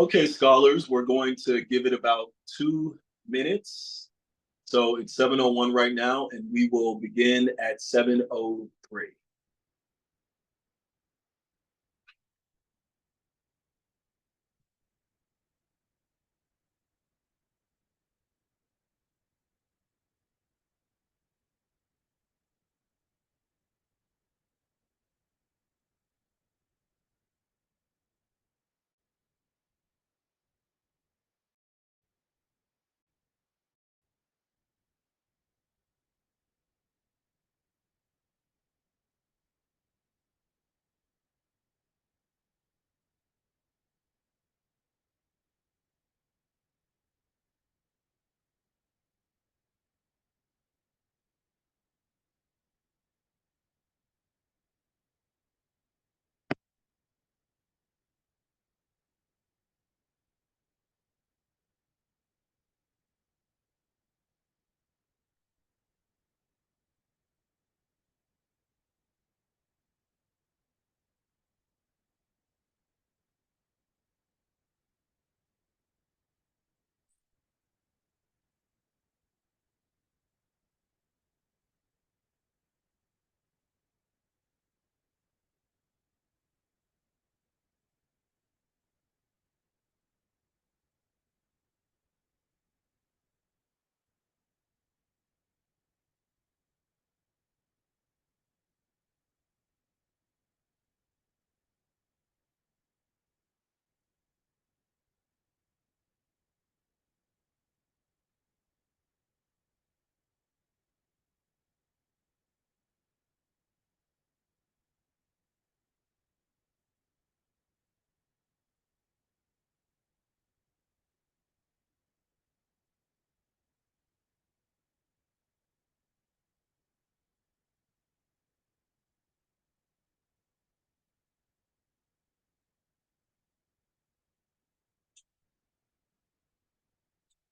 Okay, scholars, we're going to give it about 2 minutes. So it's 7:01 right now, and we will begin at 7:03.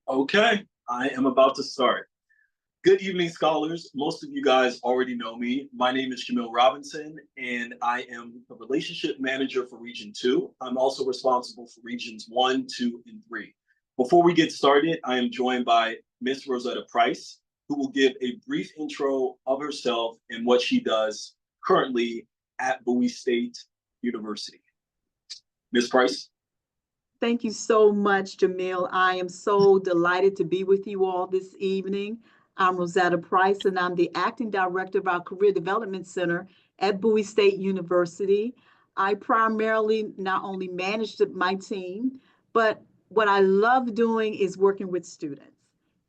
Okay, I am about to start. Good evening, scholars. Most of you guys already know me. My name is Jamil Robinson, and I am the relationship manager for Region 2. I'm also responsible for Regions 1, 2, and 3. Before we get started, I am joined by Miss Rosetta Price, who will give a brief intro of herself and what she does currently at Bowie State University. Miss Price? Thank you so much, Jamil. I am so delighted to be with you all this evening. I'm Rosetta Price, and I'm the acting director of our Career Development Center at Bowie State University. I primarily not only manage my team, but what I love doing is working with students.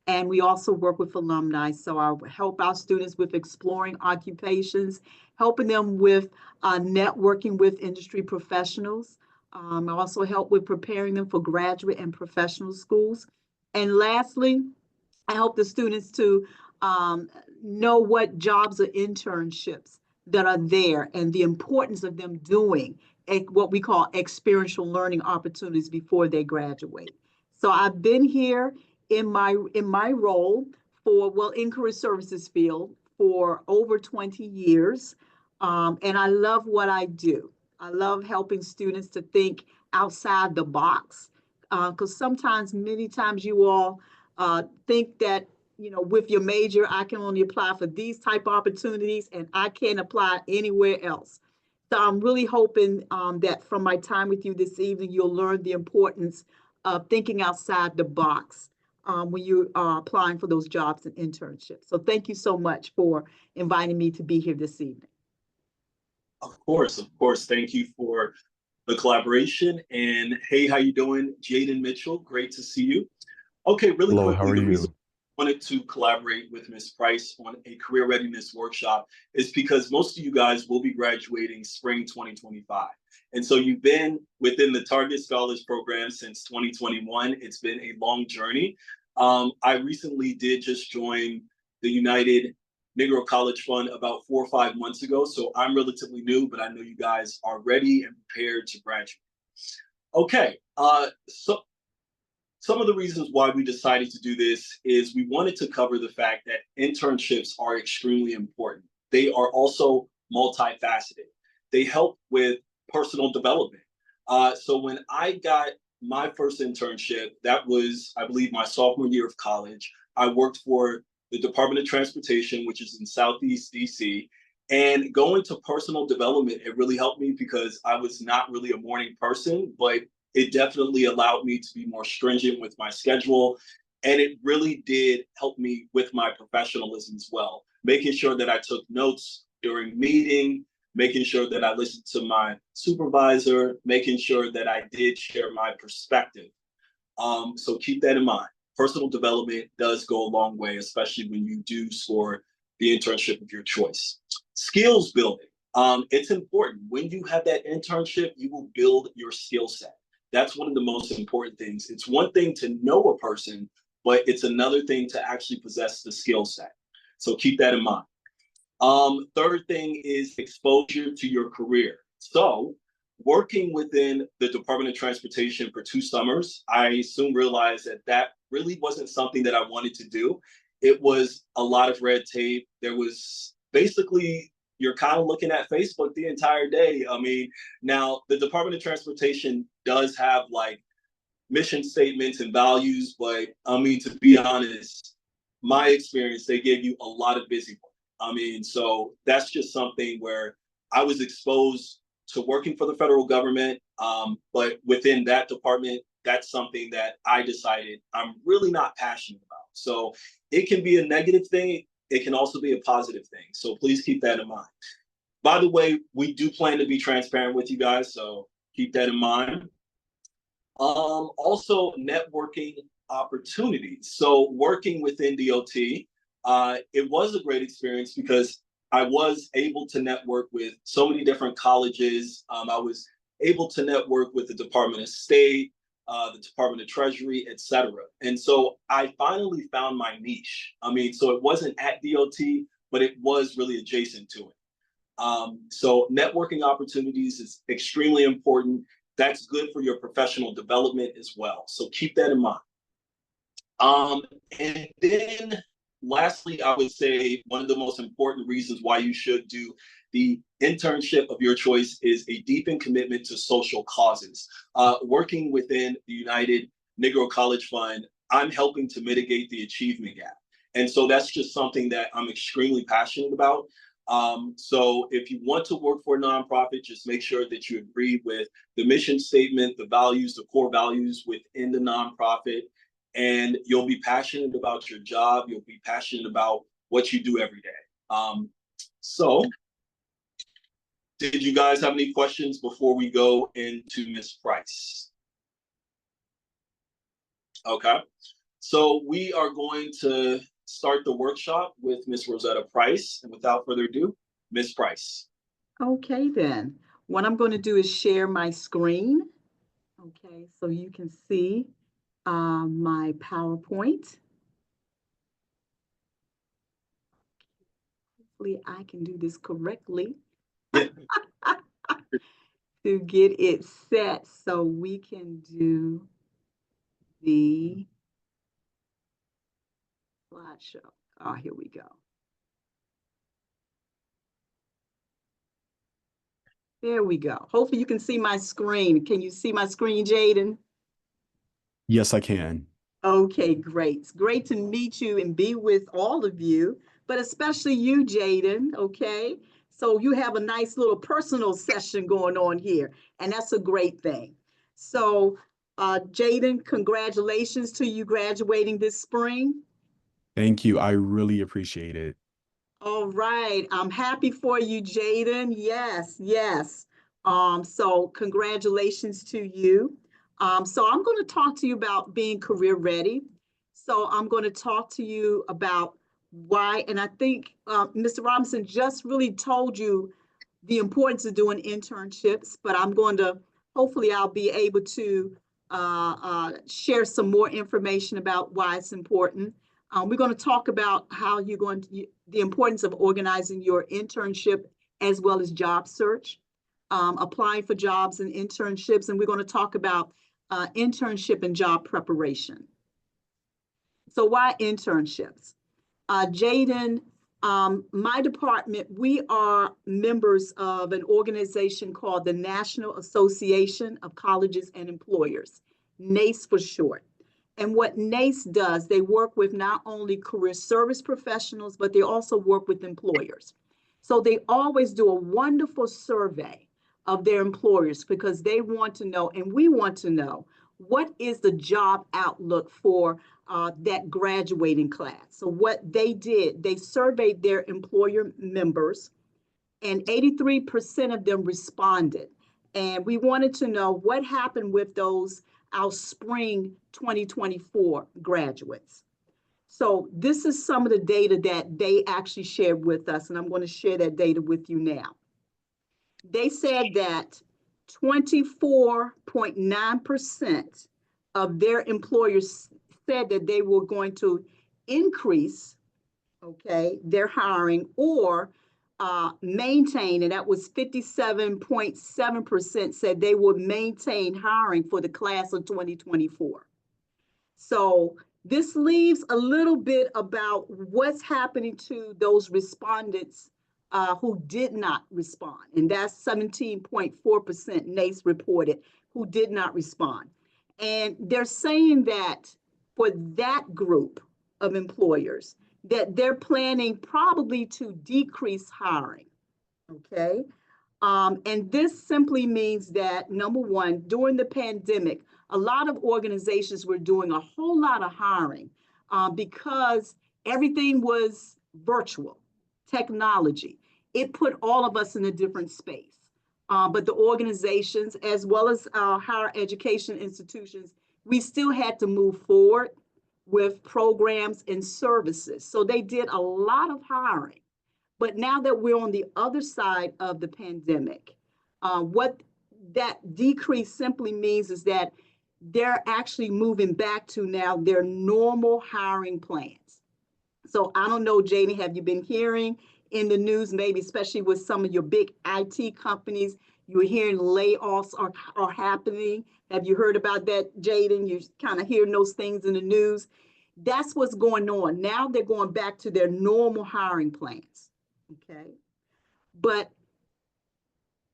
And we also work with alumni. So I help our students with exploring occupations, helping them with networking with industry professionals. I also help with preparing them for graduate and professional schools. And lastly, I help the students to know what jobs or internships that are there and the importance of them doing what we call experiential learning opportunities before they graduate. So I've been here in my role for in career services field for over 20 years, and I love what I do. I love helping students to think outside the box because many times you all think that with your major, I can only apply for these type of opportunities and I can't apply anywhere else. So I'm really hoping that from my time with you this evening, you'll learn the importance of thinking outside the box when you are applying for those jobs and internships. So thank you so much for inviting me to be here this evening. Of course, of course. Thank you for the collaboration. And hey, how you doing? Jaden Mitchell, great to see you. Okay, really Hello, quickly, how are the you? reason I wanted to collaborate with Ms. Price on a career readiness workshop is because most of you guys will be graduating spring 2025. And so you've been within the Target Scholars Program since 2021. It's been a long journey. I recently did just join the United Negro College Fund about 4 or 5 months ago. So I'm relatively new, but I know you guys are ready and prepared to graduate. Okay, so some of the reasons why we decided to do this is we wanted to cover the fact that internships are extremely important. They are also multifaceted. They help with personal development. So when I got my first internship, that was, I believe, my sophomore year of college. I worked for the Department of Transportation, which is in Southeast DC. And going to personal development, it really helped me because I was not really a morning person, but it definitely allowed me to be more stringent with my schedule. And it really did help me with my professionalism as well, making sure that I took notes during meeting, making sure that I listened to my supervisor, making sure that I did share my perspective. So keep that in mind. Personal development does go a long way, especially when you do score the internship of your choice. Skills building. It's important. When you have that internship, you will build your skill set. That's one of the most important things. It's one thing to know a person, but it's another thing to actually possess the skill set. So keep that in mind. Third thing is exposure to your career. So working within the Department of Transportation for 2 summers, I soon realized that that really wasn't something that I wanted to do. It was a lot of red tape. There was basically, you're kind of looking at Facebook the entire day. I mean, now the Department of Transportation does have like mission statements and values, but I mean, to be honest, my experience, they gave you a lot of busy work. I mean, so that's just something where I was exposed to working for the federal government, but within that department, that's something that I decided I'm really not passionate about. So it can be a negative thing. It can also be a positive thing. So please keep that in mind. By the way, we do plan to be transparent with you guys, so keep that in mind. Also, networking opportunities. So working within DOT, it was a great experience because I was able to network with so many different colleges. I was able to network with the Department of State, the Department of Treasury, etc. And so I finally found my niche. I mean, so it wasn't at DOT, but it was really adjacent to it. So networking opportunities is extremely important. That's good for your professional development as well. So keep that in mind. And then lastly, I would say one of the most important reasons why you should do the internship of your choice is a deepened commitment to social causes. Working within the United Negro College Fund, I'm helping to mitigate the achievement gap. And so that's just something that I'm extremely passionate about. So if you want to work for a nonprofit, just make sure that you agree with the mission statement, the values, the core values within the nonprofit, and you'll be passionate about your job. You'll be passionate about what you do every day. So did you guys have any questions before we go into Ms. Price? Okay, so we are going to start the workshop with Ms. Rosetta Price. And without further ado, Ms. Price. Okay, then. What I'm going to do is share my screen. Okay, so you can see my PowerPoint. Hopefully I can do this correctly to get it set so we can do the slideshow. Oh, here we go. There we go. Hopefully you can see my screen. Can you see my screen, Jaden? Yes, I can. Okay, great. It's great to meet you and be with all of you, but especially you, Jaden, okay? So you have a nice little personal session going on here, and that's a great thing. So, Jaden, congratulations to you graduating this spring. Thank you. I really appreciate it. All right. I'm happy for you, Jaden. Yes, yes. So congratulations to you. So I'm going to talk to you about being career ready. So I'm going to talk to you about why, and I think Mr. Robinson just really told you the importance of doing internships, but I'm going to, hopefully I'll be able to share some more information about why it's important. We're going to talk about how you're going to, the importance of organizing your internship as well as job search, applying for jobs and internships, and we're going to talk about internship and job preparation. So why internships? Jaden, my department, we are members of an organization called the National Association of Colleges and Employers. NACE for short. And what NACE does, they work with not only career service professionals, but they also work with employers. So they always do a wonderful survey of their employers because they want to know, and we want to know, what is the job outlook for that graduating class. So what they did, they surveyed their employer members, and 83% of them responded. And we wanted to know what happened with those, our spring 2024 graduates. So this is some of the data that they actually shared with us, and I'm going to share that data with you now. They said that 24.9% of their employers said that they were going to increase, okay, their hiring or maintain, and that was 57.7% said they would maintain hiring for the class of 2024. So this leaves a little bit about what's happening to those respondents who did not respond. And that's 17.4% NACE reported who did not respond. And they're saying that for that group of employers, that they're planning probably to decrease hiring, okay? And this simply means that, number one, during the pandemic, a lot of organizations were doing a whole lot of hiring because everything was virtual, technology. It put all of us in a different space. But the organizations, as well as higher education institutions, we still had to move forward with programs and services. So they did a lot of hiring. But now that we're on the other side of the pandemic, what that decrease simply means is that they're actually moving back to now their normal hiring plans. So I don't know, Janie, have you been hearing in the news, maybe especially with some of your big IT companies, you're hearing layoffs are happening. Have you heard about that, Jaden? You're kind of hearing those things in the news. That's what's going on. Now they're going back to their normal hiring plans. Okay. But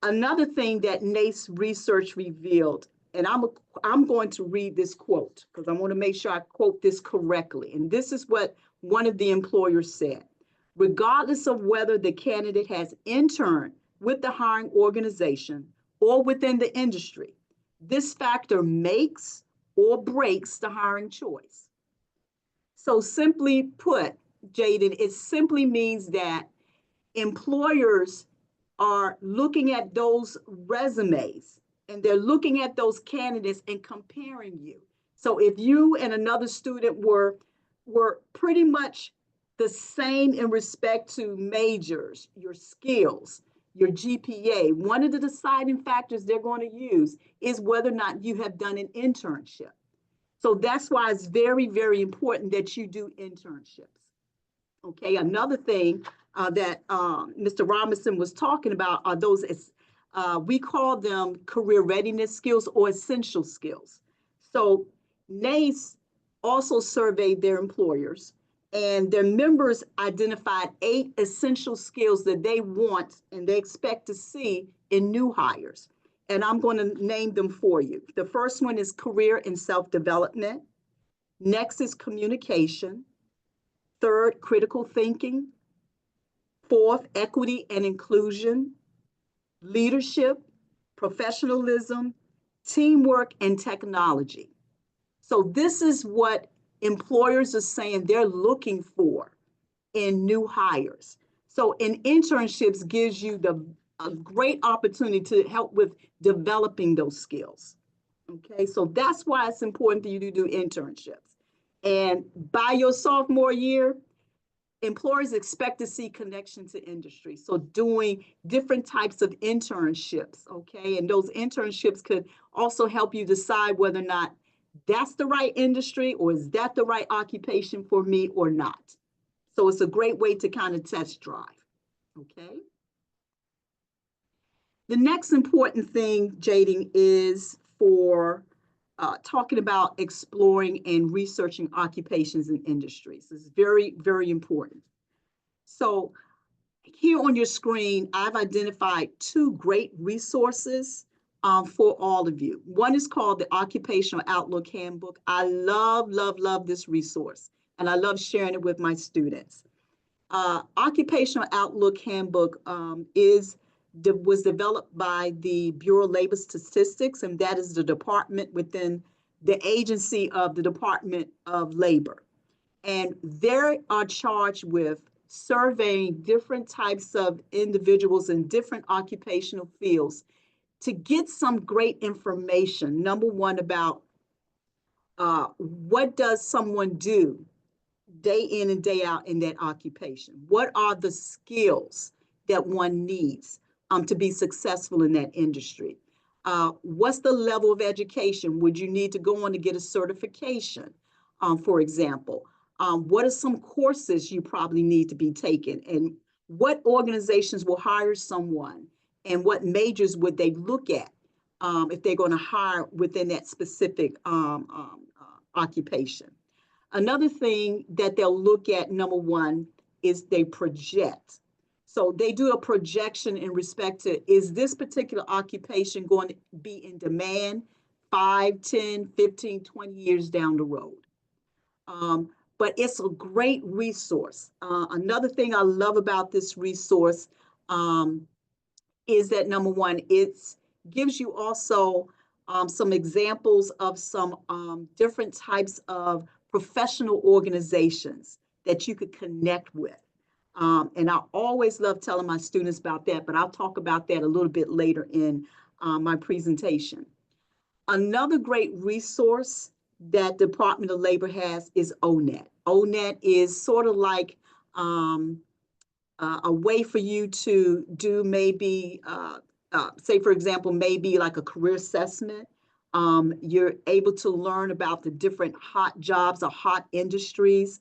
another thing that NACE research revealed, and I'm going to read this quote because I want to make sure I quote this correctly. And this is what one of the employers said. Regardless of whether the candidate has interned with the hiring organization or within the industry, this factor makes or breaks the hiring choice. So simply put, Jaden, it simply means that employers are looking at those resumes and they're looking at those candidates and comparing you. So if you and another student were pretty much the same in respect to majors, your skills, your GPA, one of the deciding factors they're going to use is whether or not you have done an internship. So that's why it's very, very important that you do internships. Okay, another thing that Mr. Robinson was talking about are those, we call them career readiness skills or essential skills. So NACE also surveyed their employers, and their members identified 8 essential skills that they want and they expect to see in new hires. And I'm going to name them for you. The first one is career and self-development. Next is communication. Third, critical thinking. Fourth, equity and inclusion. Leadership, professionalism, teamwork, and technology. So this is what employers are saying they're looking for in new hires. So in internships gives you a great opportunity to help with developing those skills. Okay, so that's why it's important for you to do internships. And by your sophomore year, employers expect to see connection to industry. So doing different types of internships, okay? And those internships could also help you decide whether or not that's the right industry or is that the right occupation for me or not. So it's a great way to kind of test drive, okay? The next important thing, Jading, is for talking about exploring and researching occupations and industries. This is very, very important. So here on your screen, I've identified 2 great resources for all of you. One is called the Occupational Outlook Handbook. I love, love, love this resource, and I love sharing it with my students. Occupational Outlook Handbook was developed by the Bureau of Labor Statistics, and that is the department within the agency of the Department of Labor. And they are charged with surveying different types of individuals in different occupational fields to get some great information. Number one, about what does someone do day in and day out in that occupation? What are the skills that one needs to be successful in that industry? What's the level of education? Would you need to go on to get a certification, for example? What are some courses you probably need to be taken? And what organizations will hire someone? And what majors would they look at if they're going to hire within that specific occupation? Another thing that they'll look at, number one, is they project. So they do a projection in respect to, is this particular occupation going to be in demand 5, 10, 15, 20 years down the road? But it's a great resource. Another thing I love about this resource is that, number one, it gives you also some examples of some different types of professional organizations that you could connect with. And I always love telling my students about that, but I'll talk about that a little bit later in my presentation. Another great resource that Department of Labor has is ONET. ONET is sort of like a way for you to do maybe, say for example, maybe like a career assessment. You're able to learn about the different hot jobs or hot industries.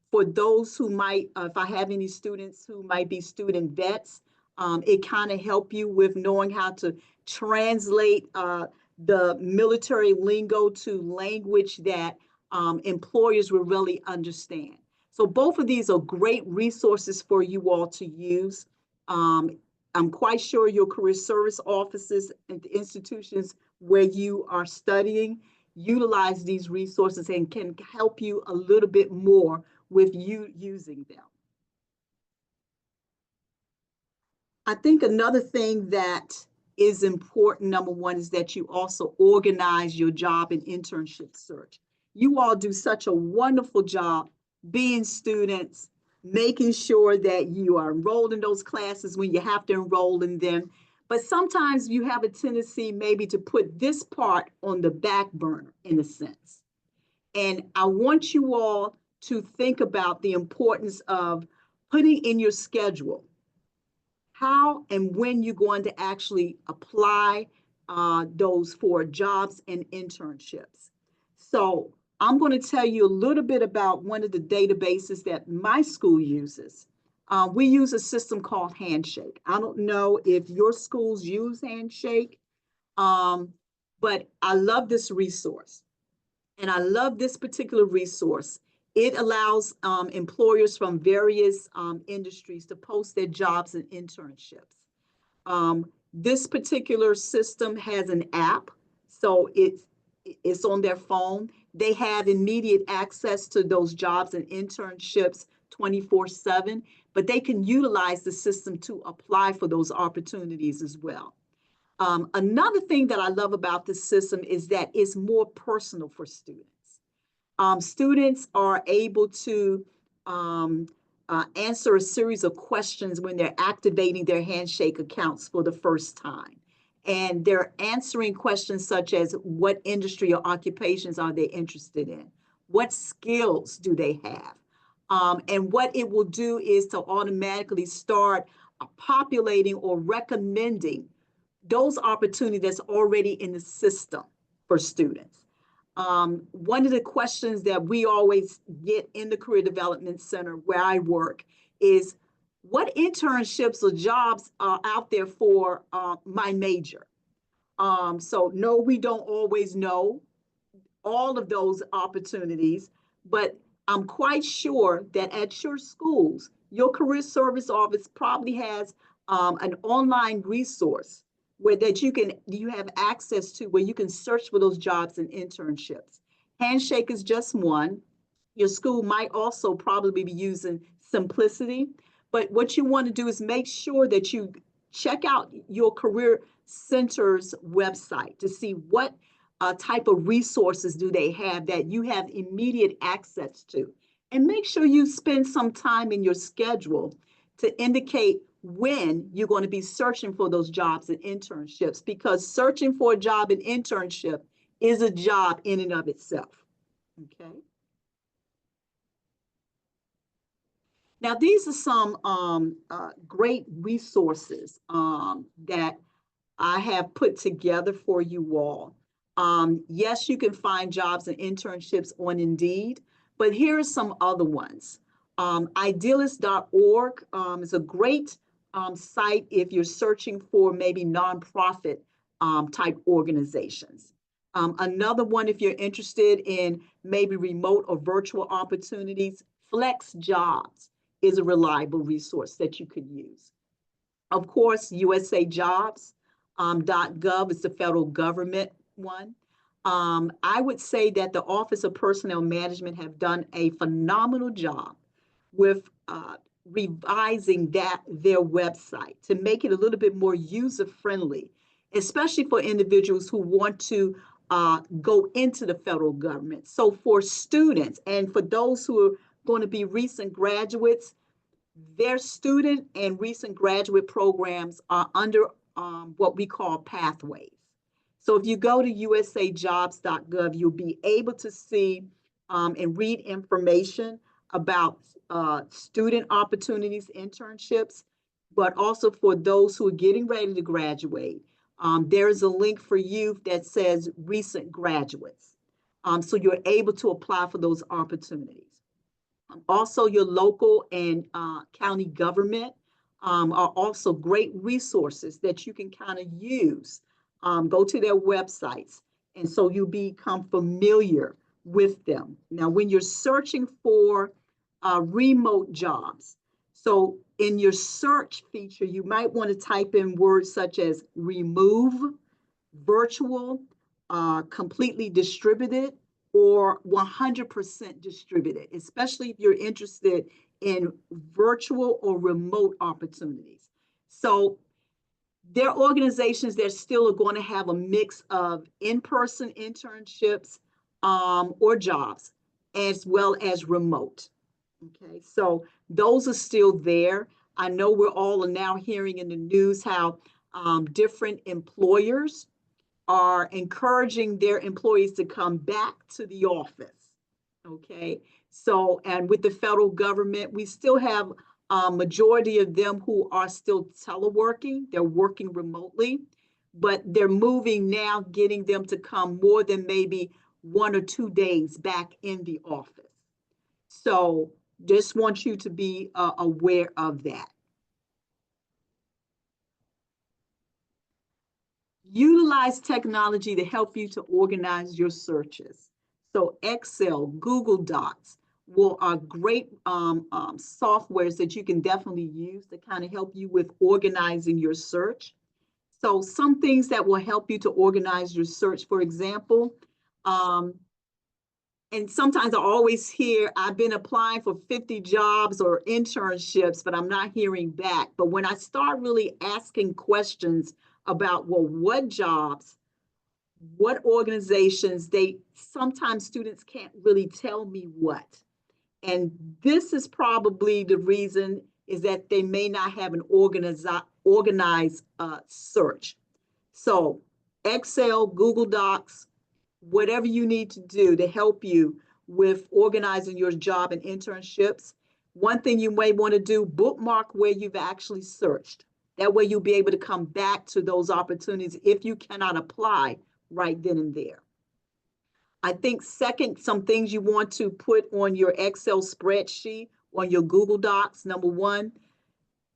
For those who might, if I have any students who might be student vets, it kind of help you with knowing how to translate the military lingo to language that employers will really understand. So both of these are great resources for you all to use. I'm quite sure your career service offices and the institutions where you are studying utilize these resources and can help you a little bit more with you using them. I think another thing that is important, number one, is that you also organize your job and internship search. You all do such a wonderful job being students, making sure that you are enrolled in those classes when you have to enroll in them. But sometimes you have a tendency maybe to put this part on the back burner in a sense. And I want you all to think about the importance of putting in your schedule how and when you're going to actually apply those for jobs and internships. So I'm going to tell you a little bit about one of the databases that my school uses. We use a system called Handshake. I don't know if your schools use Handshake, but I love this resource. And I love this particular resource. It allows employers from various industries to post their jobs and internships. This particular system has an app, so it's on their phone. They have immediate access to those jobs and internships 24/7, but they can utilize the system to apply for those opportunities as well. Another thing that I love about this system is that it's more personal for students. Students are able to answer a series of questions when they're activating their Handshake accounts for the first time. And they're answering questions such as what industry or occupations are they interested in? What skills do they have? And what it will do is to automatically start populating or recommending those opportunities that's already in the system for students. One of the questions that we always get in the Career Development Center where I work is, what internships or jobs are out there for my major? So no, we don't always know all of those opportunities, but I'm quite sure that at your schools, your career service office probably has an online resource where that you have access to where you can search for those jobs and internships. Handshake is just one. Your school might also probably be using Simplicity, but what you want to do is make sure that you check out your career center's website to see what type of resources do they have that you have immediate access to. And make sure you spend some time in your schedule to indicate when you're going to be searching for those jobs and internships, because searching for a job and internship is a job in and of itself. Okay. Now, these are some great resources that I have put together for you all. Yes, you can find jobs and internships on Indeed, but here are some other ones. Idealist.org is a great site if you're searching for maybe nonprofit type organizations. Another one, if you're interested in maybe remote or virtual opportunities, Flex Jobs is a reliable resource that you could use. Of course, usajobs.gov is the federal government one. I would say that the Office of Personnel Management have done a phenomenal job with revising their website to make it a little bit more user-friendly, especially for individuals who want to go into the federal government. So for students and for those who are going to be recent graduates, their student and recent graduate programs are under what we call pathways. So if you go to usajobs.gov, you'll be able to see and read information about student opportunities, internships, but also for those who are getting ready to graduate. There's a link for you that says recent graduates. So you're able to apply for those opportunities. Also, your local and county government are also great resources that you can kind of use. Go to their websites, and so you become familiar with them. Now, when you're searching for remote jobs, so in your search feature, you might want to type in words such as remove, virtual, completely distributed, or 100% distributed, especially if you're interested in virtual or remote opportunities. So there are organizations that still are going to have a mix of in-person internships or jobs, as well as remote. Okay, so those are still there. I know we're all now hearing in the news how different employers are encouraging their employees to come back to the office. Okay, so and with the federal government, we still have a majority of them who are still teleworking, they're working remotely, but they're moving now, getting them to come more than maybe 1 or 2 days back in the office. So just want you to be aware of that. Utilize technology to help you to organize your searches. So Excel, Google Docs are great softwares that you can definitely use to kind of help you with organizing your search. So some things that will help you to organize your search, for example, and sometimes I always hear, I've been applying for 50 jobs or internships, but I'm not hearing back. But when I start really asking questions about, well, what jobs, what organizations, sometimes students can't really tell me what. And this is probably the reason is that they may not have an organized search. So Excel, Google Docs, whatever you need to do to help you with organizing your job and internships. One thing you may want to do, bookmark where you've actually searched. That way you'll be able to come back to those opportunities if you cannot apply right then and there. I think second, some things you want to put on your Excel spreadsheet, on your Google Docs. Number one,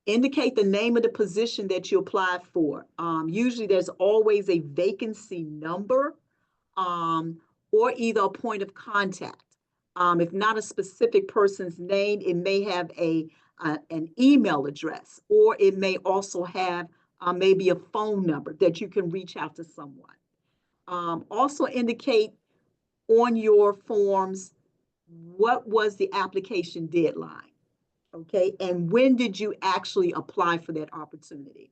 indicate the name of the position that you applied for. Usually there's always a vacancy number or either a point of contact. If not a specific person's name, it may have an email address, or it may also have maybe a phone number that you can reach out to someone. Also indicate on your forms what was the application deadline, okay? And when did you actually apply for that opportunity?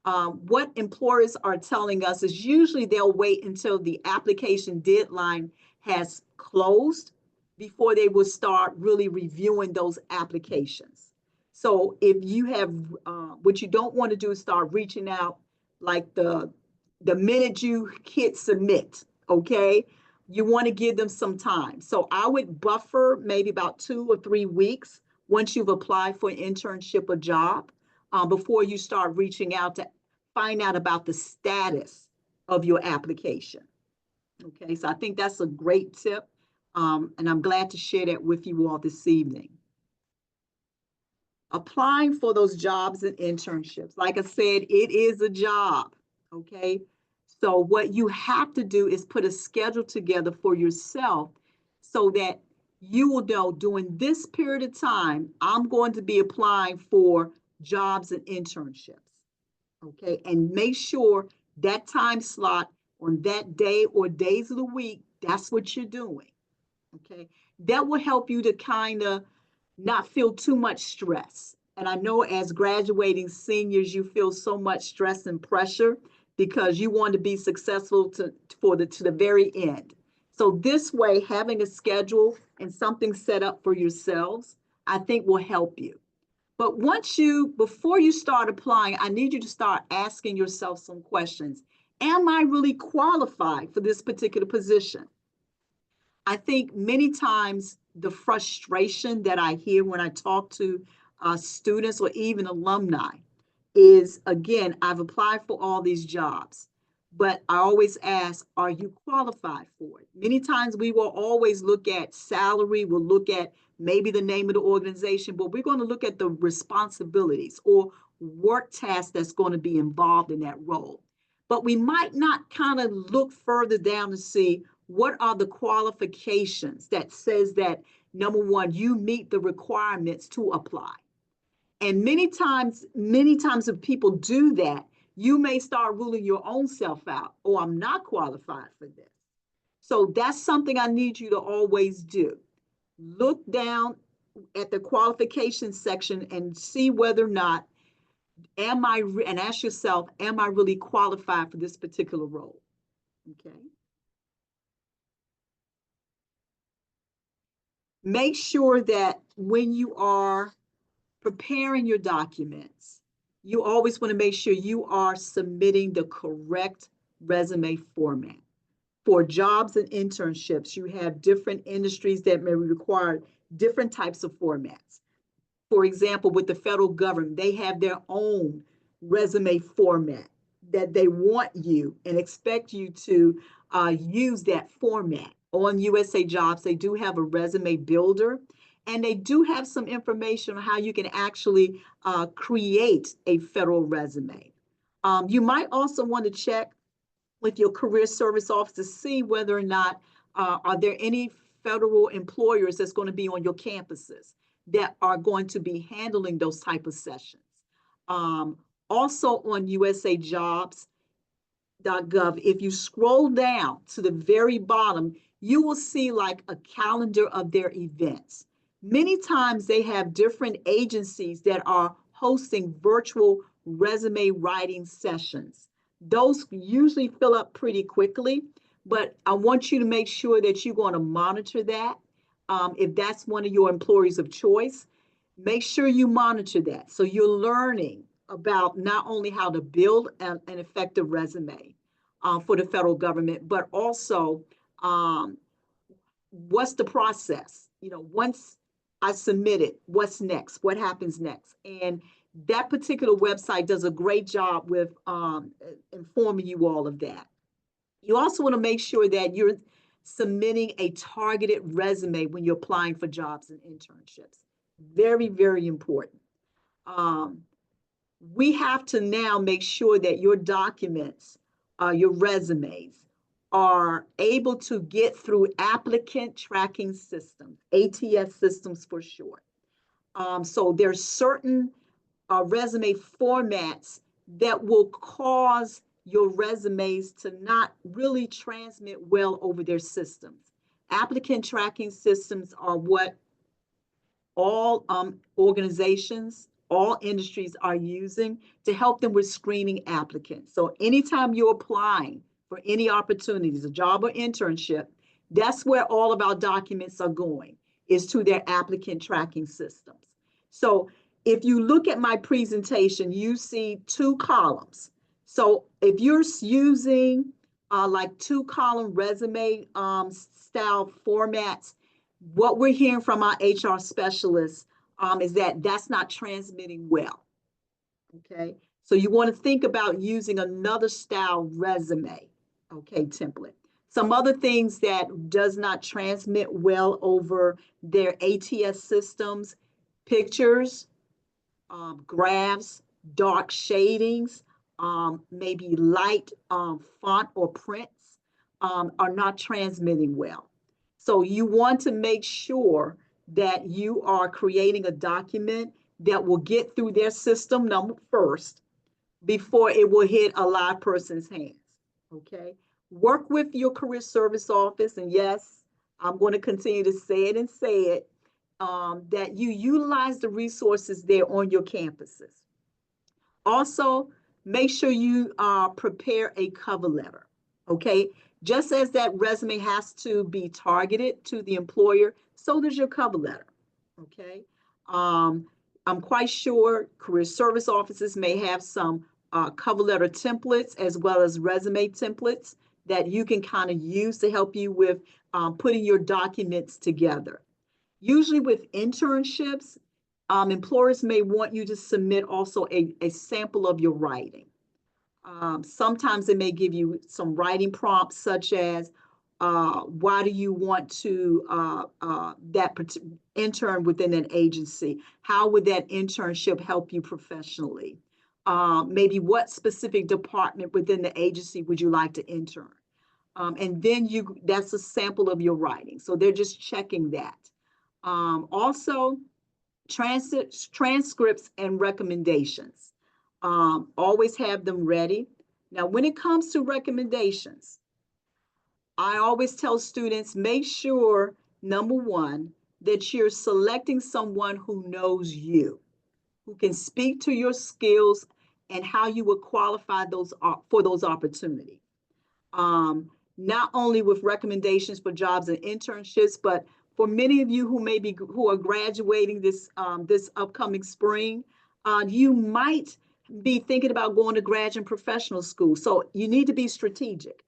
What employers are telling us is usually they'll wait until the application deadline has closed before they will start really reviewing those applications. So if you have, what you don't want to do is start reaching out like the minute you hit submit, okay? You want to give them some time. So I would buffer maybe about 2 or 3 weeks once you've applied for an internship or job, before you start reaching out to find out about the status of your application. Okay, so I think that's a great tip, and I'm glad to share that with you all this evening. Applying for those jobs and internships. Like I said, it is a job, okay? So what you have to do is put a schedule together for yourself so that you will know during this period of time, I'm going to be applying for jobs and internships, okay? And make sure that time slot on that day or days of the week, that's what you're doing, okay? That will help you to kind of not feel too much stress. And I know as graduating seniors, you feel so much stress and pressure because you want to be successful to the very end. So this way, having a schedule and something set up for yourselves, I think will help you. But before you start applying, I need you to start asking yourself some questions. Am I really qualified for this particular position? I think many times the frustration that I hear when I talk to students or even alumni is, again, I've applied for all these jobs, but I always ask, are you qualified for it? Many times we will always look at salary, we'll look at maybe the name of the organization, but we're going to look at the responsibilities or work tasks that's going to be involved in that role. But we might not kind of look further down to see what are the qualifications that says that, number one, you meet the requirements to apply. And many times if people do that, you may start ruling your own self out. Oh, I'm not qualified for this. So that's something I need you to always do. Look down at the qualifications section and see whether or not and ask yourself, am I really qualified for this particular role? Okay. Make sure that when you are preparing your documents, you always want to make sure you are submitting the correct resume format. For jobs and internships, you have different industries that may require different types of formats. For example, with the federal government, they have their own resume format that they want you and expect you to use that format. On USA Jobs, they do have a resume builder, and they do have some information on how you can actually create a federal resume. You might also want to check with your career service office to see whether or not are there any federal employers that's going to be on your campuses that are going to be handling those type of sessions. Also on usajobs.gov, if you scroll down to the very bottom, you will see like a calendar of their events. Many times they have different agencies that are hosting virtual resume writing sessions. Those usually fill up pretty quickly, but I want you to make sure that you're going to monitor that. If that's one of your employees of choice, make sure you monitor that. So you're learning about not only how to build an effective resume for the federal government, but also what's the process? You know, once I submit it, what's next? What happens next? And that particular website does a great job with informing you all of that. You also want to make sure that you're submitting a targeted resume when you're applying for jobs and internships. Very, very important. We have to now make sure that your documents, your resumes, are able to get through applicant tracking systems, ATS systems for short. So there's certain resume formats that will cause your resumes to not really transmit well over their systems. Applicant tracking systems are what all organizations, all industries are using to help them with screening applicants. So anytime you're applying for any opportunities, a job or internship, that's where all of our documents are going, is to their applicant tracking systems. So if you look at my presentation, you see two columns. So if you're using like two-column resume style formats, what we're hearing from our HR specialists is that that's not transmitting well. Okay, so you want to think about using another style resume, okay, template. Some other things that does not transmit well over their ATS systems: pictures, graphs, dark shadings, maybe light font or prints are not transmitting well. So you want to make sure that you are creating a document that will get through their system first before it will hit a live person's hands, okay? Work with your career service office, and yes, I'm going to continue to say it, that you utilize the resources there on your campuses. Also, make sure you prepare a cover letter, okay? Just as that resume has to be targeted to the employer, so does your cover letter, okay? I'm quite sure career service offices may have some cover letter templates as well as resume templates that you can kind of use to help you with putting your documents together. Usually with internships, employers may want you to submit also a sample of your writing. Sometimes they may give you some writing prompts such as, why do you want to intern within an agency? How would that internship help you professionally? Maybe what specific department within the agency would you like to intern? And then that's a sample of your writing. So they're just checking that. Also, transcripts and recommendations. Always have them ready. Now, when it comes to recommendations, I always tell students, make sure, number one, that you're selecting someone who knows you, who can speak to your skills and how you would qualify for those opportunities. Not only with recommendations for jobs and internships, but for many of you who are graduating this upcoming spring, you might be thinking about going to graduate and professional school. So you need to be strategic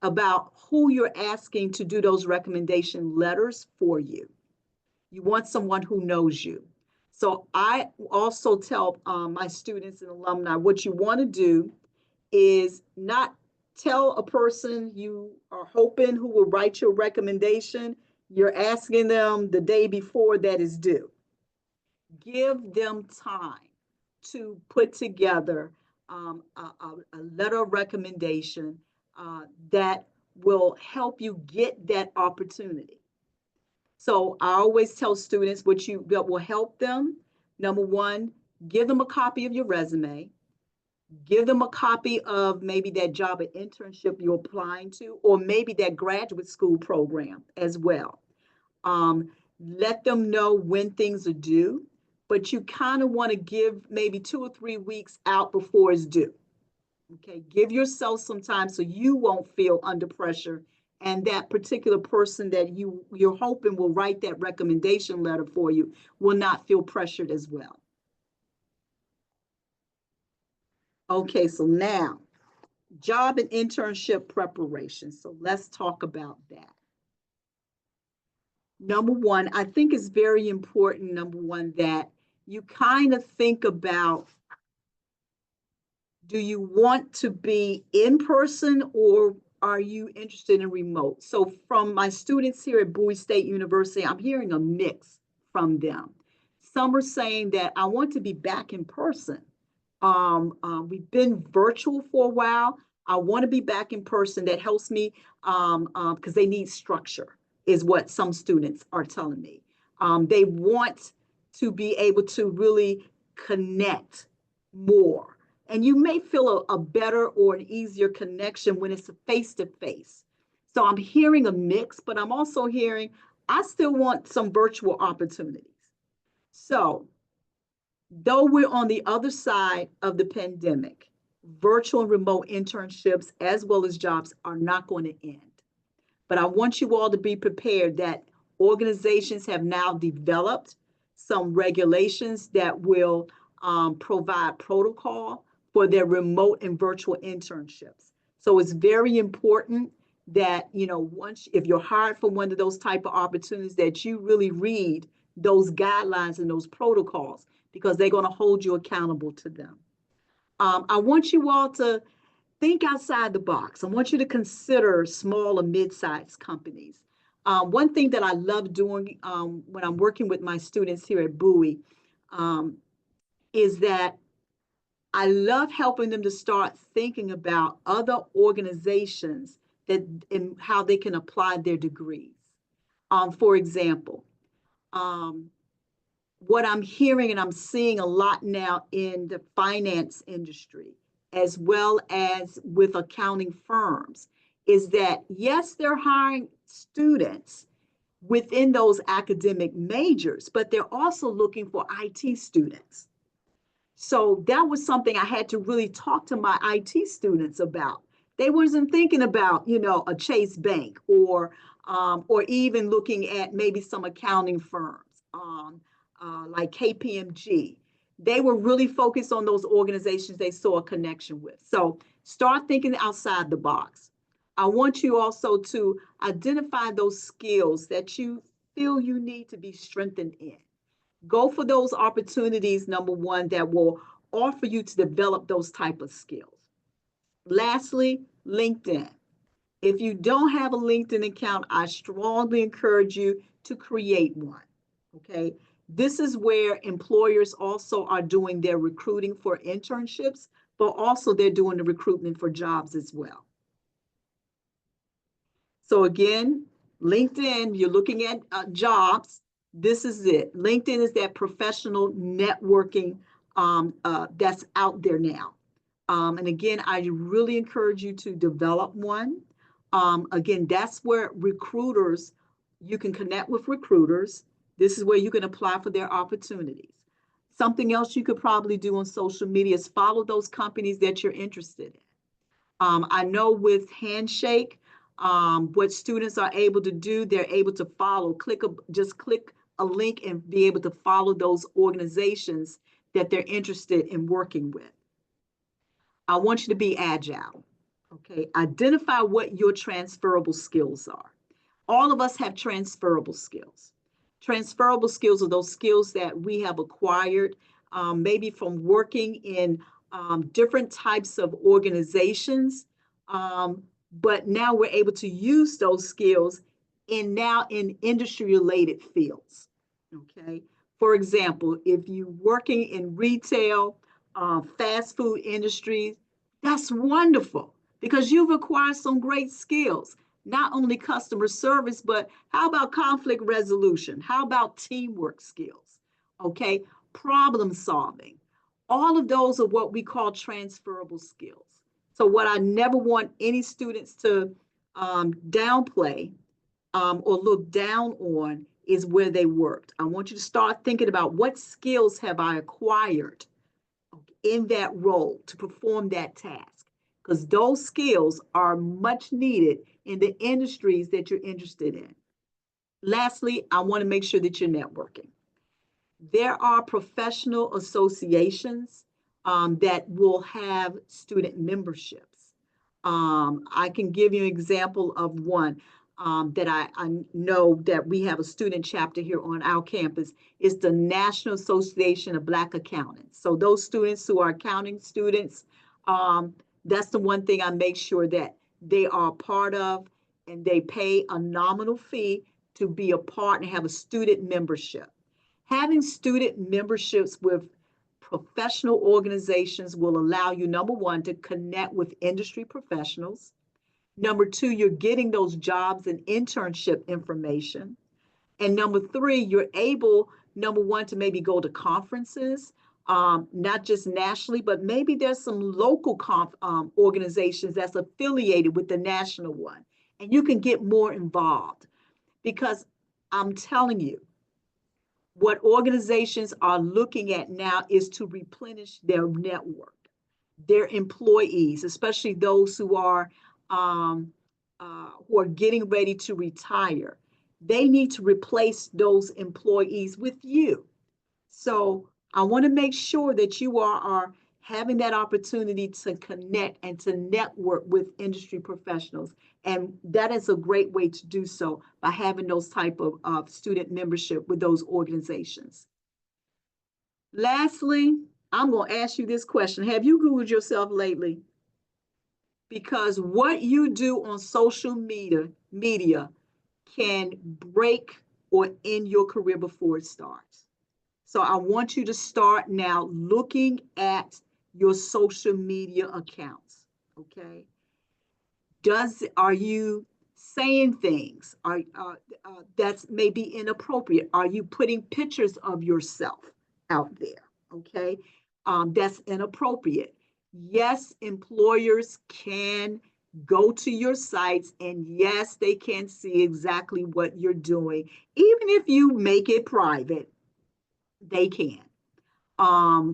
about who you're asking to do those recommendation letters for you. You want someone who knows you. So I also tell my students and alumni, what you want to do is not tell a person you are hoping who will write your recommendation. You're asking them the day before that is due. Give them time to put together a letter of recommendation that will help you get that opportunity. So I always tell students that will help them. Number one, give them a copy of your resume. Give them a copy of maybe that job or internship you're applying to, or maybe that graduate school program as well. Let them know when things are due, but you kind of want to give maybe 2 or 3 weeks out before it's due. Okay, give yourself some time so you won't feel under pressure, and that particular person that you're hoping will write that recommendation letter for you will not feel pressured as well. Okay, so now, job and internship preparation. So let's talk about that. Number one, I think it's very important, that you kind of think about, do you want to be in person or are you interested in remote? So from my students here at Bowie State University, I'm hearing a mix from them. Some are saying that I want to be back in person. We've been virtual for a while. I want to be back in person. That helps me because they need structure, is what some students are telling me. They want to be able to really connect more And you may feel a better or an easier connection when it's face to face. So I'm hearing a mix, but I'm also hearing I still want some virtual opportunities. So, though we're on the other side of the pandemic, virtual and remote internships as well as jobs are not going to end. But I want you all to be prepared that organizations have now developed some regulations that will provide protocol for their remote and virtual internships. So it's very important that, once, if you're hired for one of those type of opportunities, that you really read those guidelines and those protocols, because they're going to hold you accountable to them. I want you all to think outside the box. I want you to consider small or mid-sized companies. One thing that I love doing when I'm working with my students here at Bowie is that I love helping them to start thinking about other organizations and how they can apply their degrees. For example, what I'm hearing and I'm seeing a lot now in the finance industry, as well as with accounting firms, is that yes, they're hiring students within those academic majors, but they're also looking for IT students. So that was something I had to really talk to my IT students about. They wasn't thinking about, a Chase Bank or even looking at maybe some accounting firms like KPMG. They were really focused on those organizations they saw a connection with. So start thinking outside the box. I want you also to identify those skills that you feel you need to be strengthened in. Go for those opportunities, number one, that will offer you to develop those type of skills. Lastly, LinkedIn. If you don't have a LinkedIn account, I strongly encourage you to create one. Okay. This is where employers also are doing their recruiting for internships, but also they're doing the recruitment for jobs as well. So again, LinkedIn, you're looking at jobs. This is it. LinkedIn is that professional networking that's out there now. And again, I really encourage you to develop one. Again, that's where you can connect with recruiters. This is where you can apply for their opportunities. Something else you could probably do on social media is follow those companies that you're interested in. I know with Handshake, what students are able to do, they're able to just click a link and be able to follow those organizations that they're interested in working with. I want you to be agile. Okay, identify what your transferable skills are. All of us have transferable skills. Transferable skills are those skills that we have acquired, maybe from working in different types of organizations, but now we're able to use those skills in industry related fields. Okay, for example, if you're working in retail, fast food industries, that's wonderful because you've acquired some great skills, not only customer service, but how about conflict resolution? How about teamwork skills? Okay, problem solving. All of those are what we call transferable skills. So what I never want any students to downplay or look down on is where they worked. I want you to start thinking about what skills have I acquired in that role to perform that task, because those skills are much needed in the industries that you're interested in. Lastly, I want to make sure that you're networking. There are professional associations that will have student memberships. I can give you an example of one that I know that we have a student chapter here on our campus. Is the National Association of Black Accountants. So those students who are accounting students, that's the one thing I make sure that they are part of, and they pay a nominal fee to be a part and have a student membership. Having student memberships with professional organizations will allow you, number one, to connect with industry professionals. Number two, you're getting those jobs and internship information. And number three, you're able, number one, to maybe go to conferences not just nationally, but maybe there's some local organizations that's affiliated with the national one, and you can get more involved because I'm telling you, what organizations are looking at now is to replenish their network, their employees, especially those who are getting ready to retire. They need to replace those employees with you. So I want to make sure that you are having that opportunity to connect and to network with industry professionals. And that is a great way to do so by having those type of student membership with those organizations. Lastly, I'm going to ask you this question. Have you Googled yourself lately? Because what you do on social media can break or end your career before it starts. So I want you to start now looking at your social media accounts, okay? Are you saying things that's maybe inappropriate? Are you putting pictures of yourself out there, okay? That's inappropriate. Yes, employers can go to your sites and yes, they can see exactly what you're doing. Even if you make it private, they can. I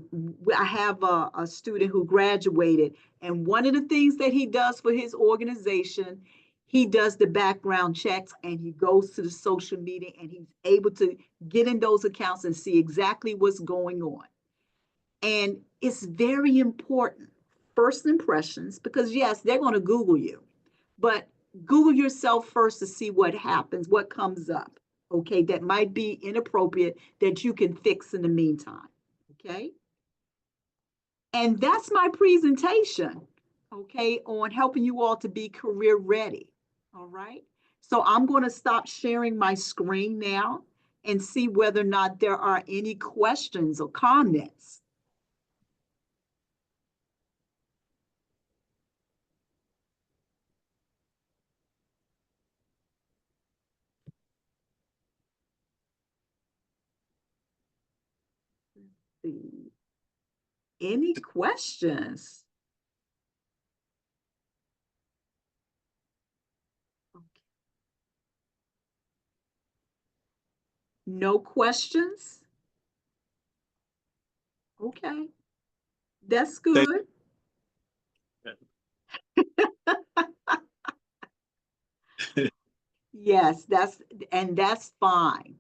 have a student who graduated, and one of the things that he does for his organization, he does the background checks and he goes to the social media and he's able to get in those accounts and see exactly what's going on. And it's very important, first impressions, because yes, they're going to Google you, but Google yourself first to see what happens, what comes up, okay, that might be inappropriate that you can fix in the meantime. Okay. And that's my presentation, okay, on helping you all to be career ready. All right. So I'm going to stop sharing my screen now and see whether or not there are any questions or comments. Let's see. Any questions? Okay. No questions? Okay. That's good. Yes, that's fine.